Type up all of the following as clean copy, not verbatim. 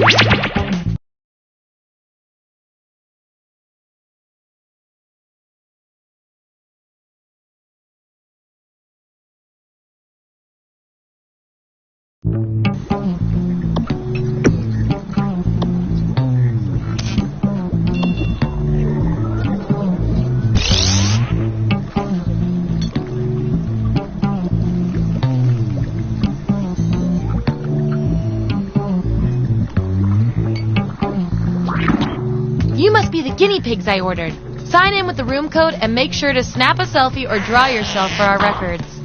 You must be the guinea pigs I ordered. Sign in with the room code and make sure to snap a selfie or draw yourself for our records.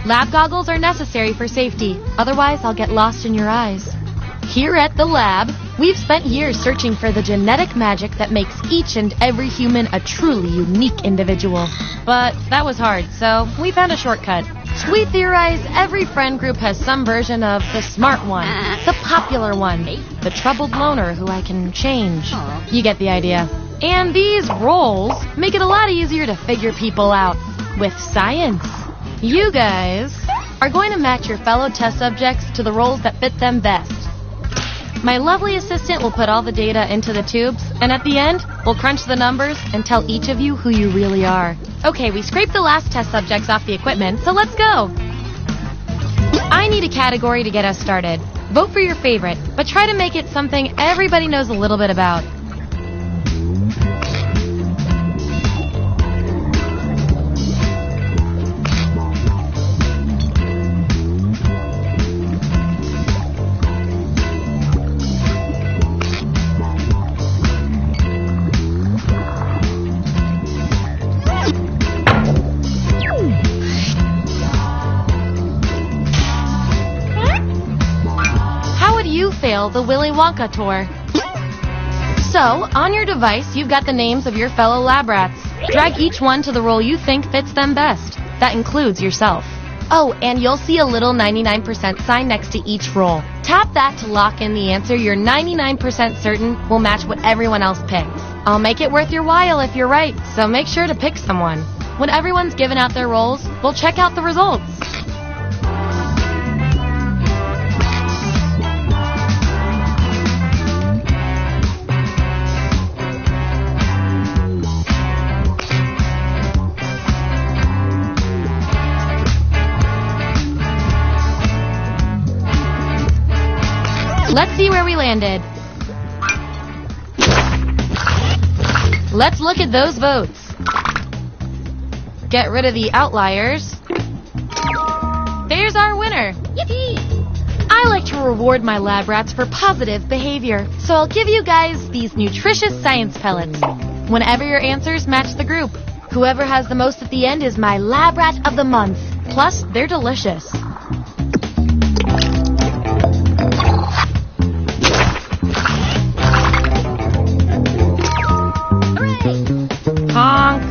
Lab goggles are necessary for safety, otherwise I'll get lost in your eyes. Here at the lab, we've spent years searching for the genetic magic that makes each and every human a truly unique individual. But that was hard, so we found a shortcut. We theorize every friend group has some version of the smart one, the popular one, the troubled loner who I can change. You get the idea. And these roles make it a lot easier to figure people out with science. You guys are going to match your fellow test subjects to the roles that fit them best. My lovely assistant will put all the data into the tubes, and at the end, we'll crunch the numbers and tell each of you who you really are. Okay, we scraped the last test subjects off the equipment, so let's go! I need a category to get us started. Vote for your favorite, but try to make it something everybody knows a little bit about. Fail the Willy Wonka tour. So, on your device, you've got the names of your fellow lab rats. Drag each one to the role you think fits them best. That includes yourself. Oh, and you'll see a little 99% sign next to each role. Tap that to lock in the answer you're 99% certain will match what everyone else picks. I'll make it worth your while if you're right, so make sure to pick someone. When everyone's given out their roles, we'll check out the results. Let's see where we landed. Let's look at those votes. Get rid of the outliers. There's our winner. Yippee! I like to reward my lab rats for positive behavior, so I'll give you guys these nutritious science pellets. Whenever your answers match the group, whoever has the most at the end is my lab rat of the month. Plus, they're delicious. Honk.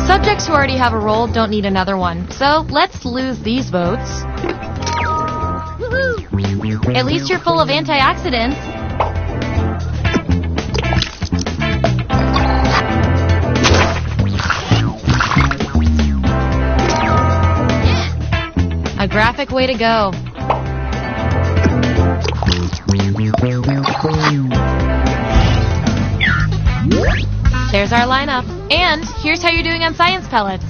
Subjects who already have a role don't need another one, so let's lose these votes. Woohoo! At least you're full of antioxidants. A graphic way to go. There's our lineup. And here's how you're doing on science pellets.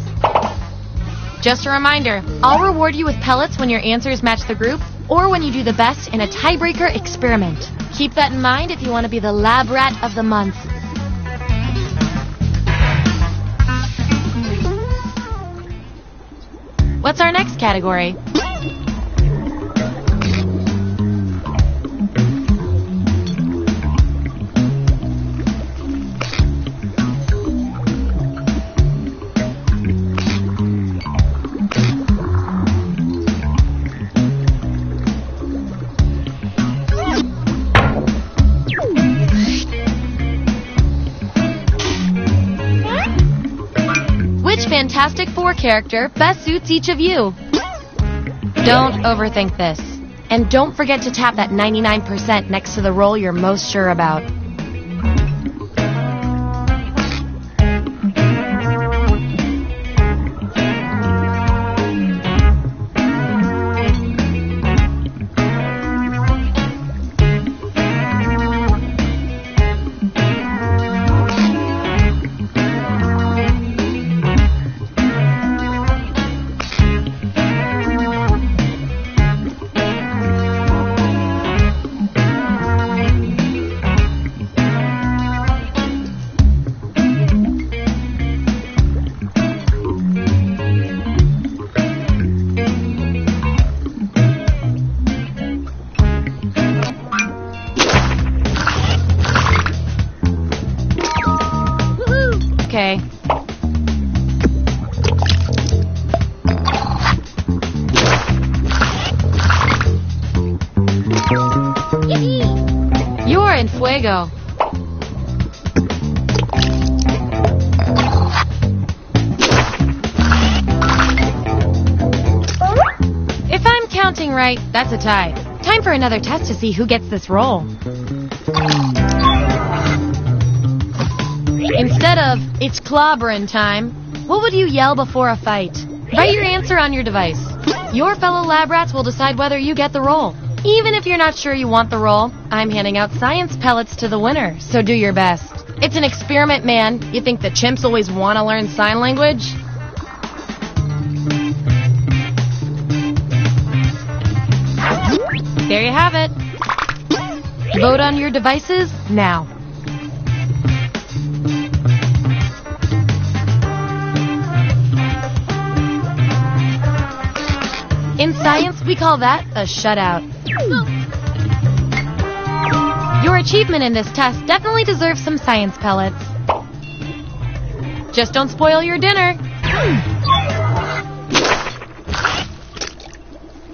Just a reminder, I'll reward you with pellets when your answers match the group or when you do the best in a tiebreaker experiment. Keep that in mind if you want to be the lab rat of the month. What's our next category? Which Fantastic Four character best suits each of you? Don't overthink this. And don't forget to tap that 99% next to the role you're most sure about. okay. You're in fuego. If I'm counting right, that's a tie. Time for another test to see who gets this role. Instead of, it's clobbering time, what would you yell before a fight? Write your answer on your device. Your fellow lab rats will decide whether you get the role. Even if you're not sure you want the role, I'm handing out science pellets to the winner, so do your best. It's an experiment, man. You think the chimps always want to learn sign language? There you have it. Vote on your devices now. In science, we call that a shutout. Your achievement in this test definitely deserves some science pellets. Just don't spoil your dinner.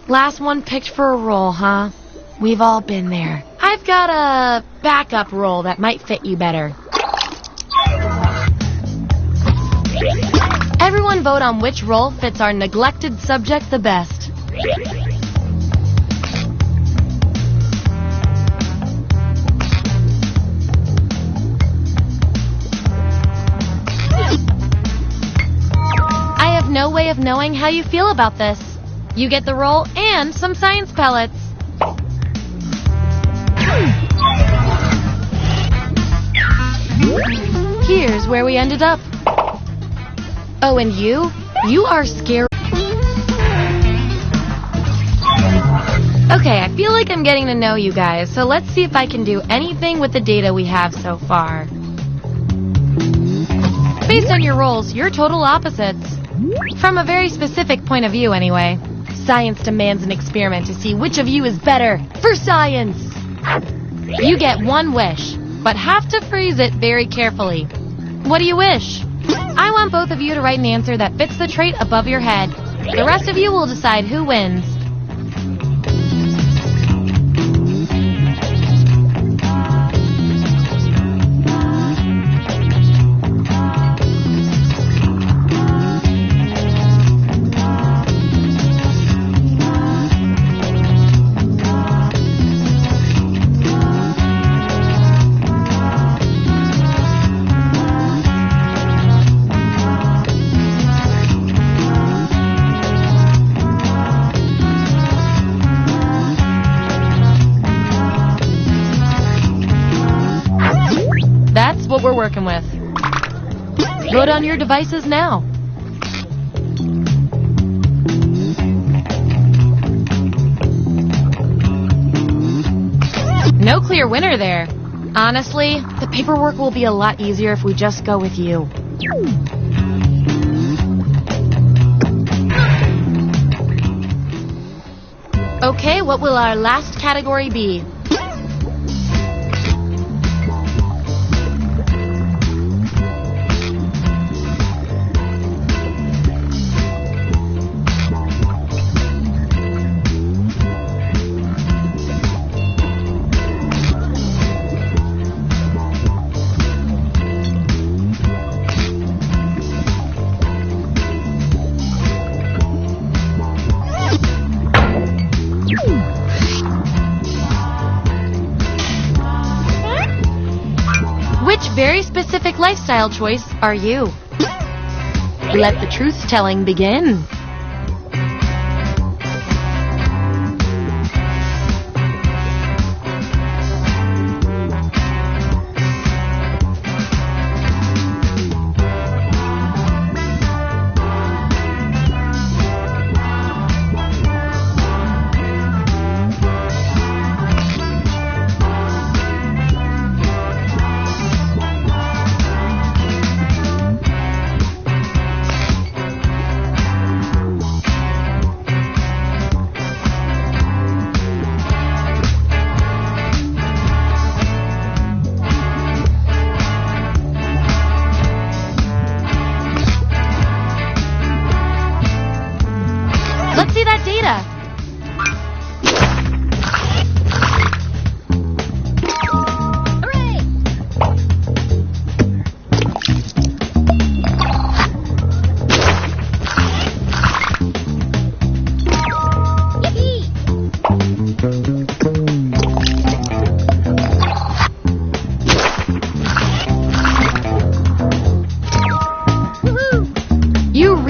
Last one picked for a role, huh? We've all been there. I've got a backup role that might fit you better. Everyone vote on which role fits our neglected subject the best. I have no way of knowing how you feel about this. You get the role and some science pellets. Here's where we ended up. Oh, and you? You are scary. Okay, I feel like I'm getting to know you guys, so let's see if I can do anything with the data we have so far. Based on your roles, you're total opposites. From a very specific point of view, anyway. Science demands an experiment to see which of you is better. For science! You get one wish, but have to phrase it very carefully. What do you wish? I want both of you to write an answer that fits the trait above your head. The rest of you will decide who wins. That's what we're working with. Vote on your devices now. No clear winner there. Honestly, the paperwork will be a lot easier if we just go with you. Okay, what will our last category be? Which very specific lifestyle choice are you? Let the truth-telling begin.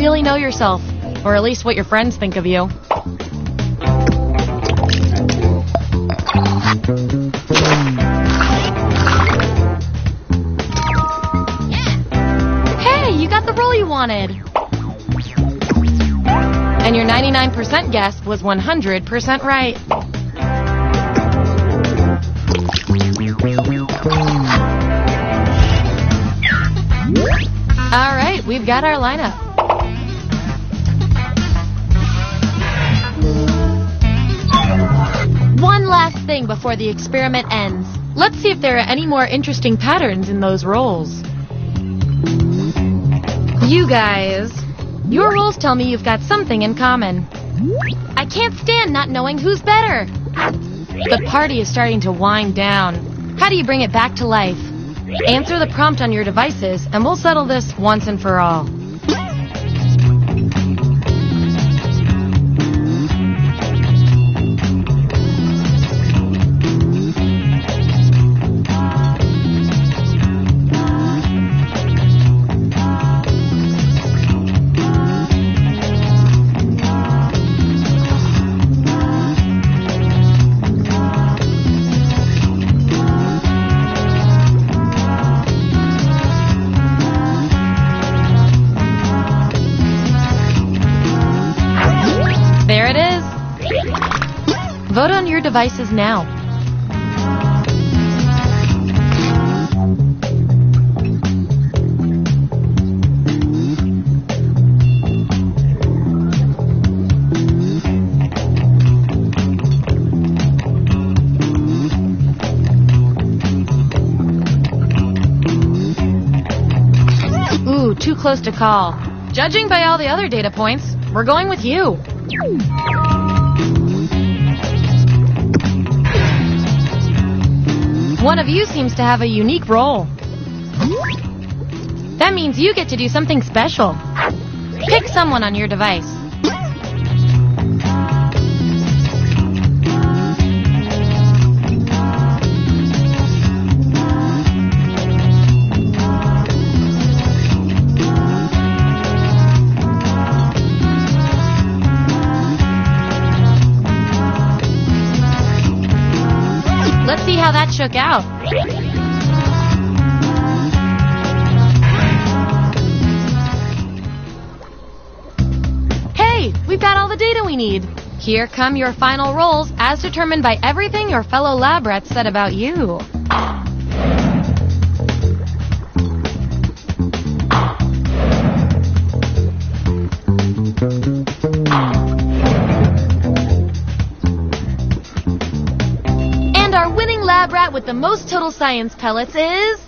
really know yourself, or at least what your friends think of you. Hey, you got the role you wanted. And your 99% guess was 100% right. All right, we've got our lineup. One last thing before the experiment ends. Let's see if there are any more interesting patterns in those roles. You guys, your roles tell me you've got something in common. I can't stand not knowing who's better. The party is starting to wind down. How do you bring it back to life? Answer the prompt on your devices, and we'll settle this once and for all. There it is. Vote on your devices now. Ooh, too close to call. Judging by all the other data points, we're going with you. One of you seems to have a unique role. That means you get to do something special. Pick someone on your device. Let's see how that shook out. Hey, we've got all the data we need. Here come your final roles as determined by everything your fellow lab rats said about you. Our winning lab rat with the most total science pellets is